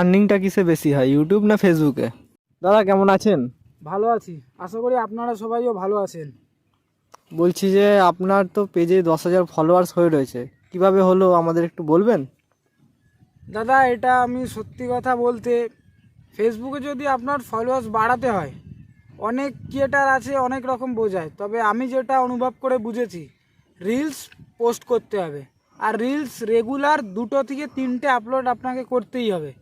আর্নিংটা কিসে বেশি হয়, ইউটিউব না ফেসবুকে? দাদা কেমন আছেন? ভালো আছি, আশা করি আপনারা সবাইও ভালো আছেন। বলছি যে আপনার তো পেজে 10,000 ফলোয়ার্স হয়ে রয়েছে, কিভাবে হলো আমাদের একটু বলবেন? দাদা, এটা আমি সত্যি কথা বলতে, ফেসবুকে যদি আপনার ফলোয়ার্স বাড়াতে হয়, অনেক ক্রিয়েটার আছে, অনেক রকম বোঝায়, তবে আমি যেটা অনুভব করে বুঝেছি, রিলস পোস্ট করতে হবে। আর রিলস রেগুলার 2 থেকে 3টে আপলোড আপনাকে করতেই হবে,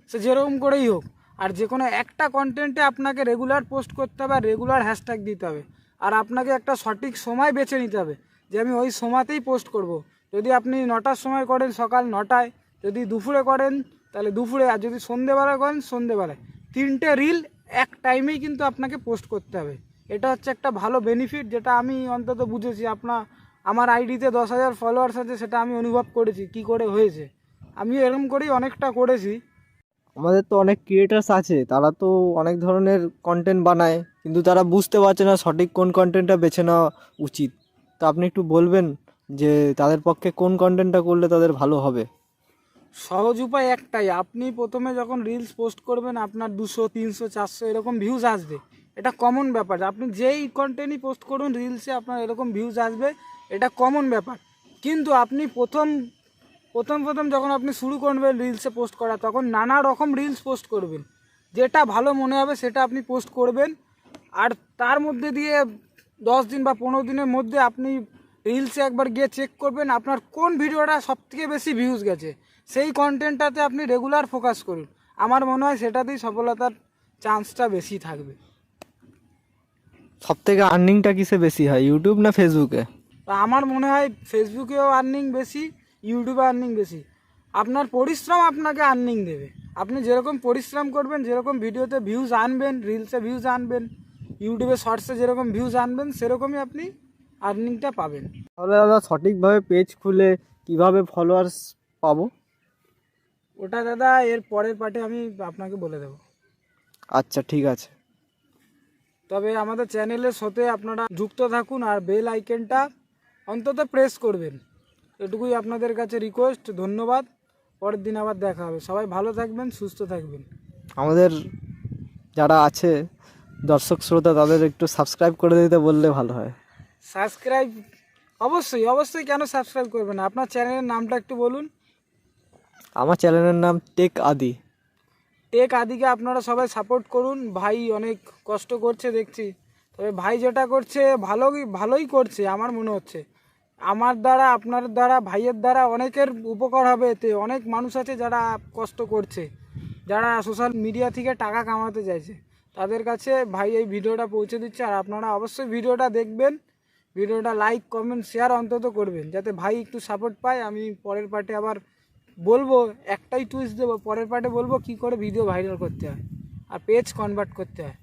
সে যেরকম করেই হোক। আর যে কোনো একটা কন্টেন্টে আপনাকে রেগুলার পোস্ট করতে হবে, আর রেগুলার হ্যাশট্যাগ দিতে হবে। আর আপনাকে একটা সঠিক সময় বেছে নিতে হবে যে আমি ওই সময়তেই পোস্ট করব। যদি আপনি 9টার সময় করেন, সকাল 9টায়, যদি দুপুরে করেন তাহলে দুপুরে, আর যদি সন্ধেবেলায় করেন সন্ধেবেলায়, 3টে রিল এক টাইমেই কিন্তু আপনাকে পোস্ট করতে হবে। এটা হচ্ছে একটা ভালো বেনিফিট, যেটা আমি অন্তত বুঝেছি। আমার আইডিতে 10,000 ফলোয়ার্স আছে, সেটা আমি অনুভব করেছি কি করে হয়েছে। আমি এরকম করেই অনেকটা করেছি। আমাদের তো অনেক ক্রিয়েটার্স আছে, তারা তো অনেক ধরনের কন্টেন্ট বানায়, কিন্তু তারা বুঝতে পারছে না সঠিক কোন কন্টেন্টটা বেছে নেওয়া উচিত। তো আপনি একটু বলবেন যে তাদের পক্ষে কোন কন্টেন্টটা করলে তাদের ভালো হবে? সহজ উপায় একটাই, আপনি প্রথমে যখন রিলস পোস্ট করবেন আপনার 200, 300, 400 এরকম ভিউজ আসবে। এটা কমন ব্যাপার, আপনি যেই কন্টেন্টই পোস্ট করুন রিলসে আপনার এরকম ভিউজ আসবে, এটা কমন ব্যাপার। কিন্তু আপনি প্রথম প্রথম প্রথম যখন আপনি শুরু করবেন রিলসে পোস্ট করা, তখন নানা রকম রিলস পোস্ট করবেন। যেটা ভালো মনে হবে সেটা আপনি পোস্ট করবেন। আর তার মধ্যে দিয়ে 10 দিন বা 15 দিনের মধ্যে আপনি রিলসে একবার গিয়ে চেক করবেন আপনার কোন ভিডিওটা সবথেকে বেশি ভিউজ গেছে। সেই কন্টেন্টটাতে আপনি রেগুলার ফোকাস করুন। আমার মনে হয় সেটাতেই সফলতার চান্সটা বেশি থাকবে। সব থেকে আর্নিংটা কিসে বেশি হয়, ইউটিউব না ফেসবুকে? তো আমার মনে হয় ফেসবুকেও আর্নিং বেশি, ইউটিউবে আর্নিং বেশি। আপনার পরিশ্রম আপনাকে আর্নিং দেবে। আপনি যেরকম পরিশ্রম করবেন, যেরকম ভিডিওতে ভিউজ আনবেন, রিলসে ভিউজ আনবেন, ইউটিউবে শর্টসে যেরকম ভিউজ আনবেন, সেরকমই আপনি আর্নিংটা পাবেন। তাহলে দাদা সঠিকভাবে পেজ খুলে কিভাবে ফলোয়ার্স পাবো? ওটা দাদা এর পরের পার্টে আমি আপনাকে বলে দেবো। আচ্ছা ঠিক আছে। তবে আমাদের চ্যানেলের সাথে আপনারা যুক্ত থাকুন আর বেল আইকনটা অন্তত প্রেস করবেন। এটুকুই আপনাদের কাছে রিকোয়েস্ট। ধন্যবাদ। পরের দিন আবার দেখা হবে। সবাই ভালো থাকবেন, সুস্থ থাকবেন। আমাদের যারা আছে দর্শক শ্রোতা, তাদের একটু সাবস্ক্রাইব করে দিতে বললে ভালো হয়। সাবস্ক্রাইব অবশ্যই অবশ্যই, কেন সাবস্ক্রাইব করবেন না? আপনার চ্যানেলের নামটা একটু বলুন। আমার চ্যানেলের নাম টেক আদি। টেক আদিকে আপনারা সবাই সাপোর্ট করুন। ভাই অনেক কষ্ট করছে দেখছি, তবে ভাই যেটা করছে ভালোই করছে আমার মনে হচ্ছে। আমার দ্বারা, আপনার দ্বারা, ভাইয়ের দ্বারা অনেকের উপকার হবে। এতে অনেক মানুষ আছে যারা কষ্ট করছে, যারা সোশ্যাল মিডিয়া থেকে টাকা কামাতে চাইছে, তাদের কাছে ভাই এই ভিডিওটা পৌঁছে দিচ্ছে। আর আপনারা অবশ্যই ভিডিওটা দেখবেন, ভিডিওটা লাইক, কমেন্ট, শেয়ার অন্তত করবেন, যাতে ভাই একটু সাপোর্ট পায়। আমি পরের পার্টে আবার বলবো, একটাই টুইস্ট দেবো, পরের পার্টে বলবো কী করে ভিডিও ভাইরাল করতে হয় আর পেজ কনভার্ট করতে হয়।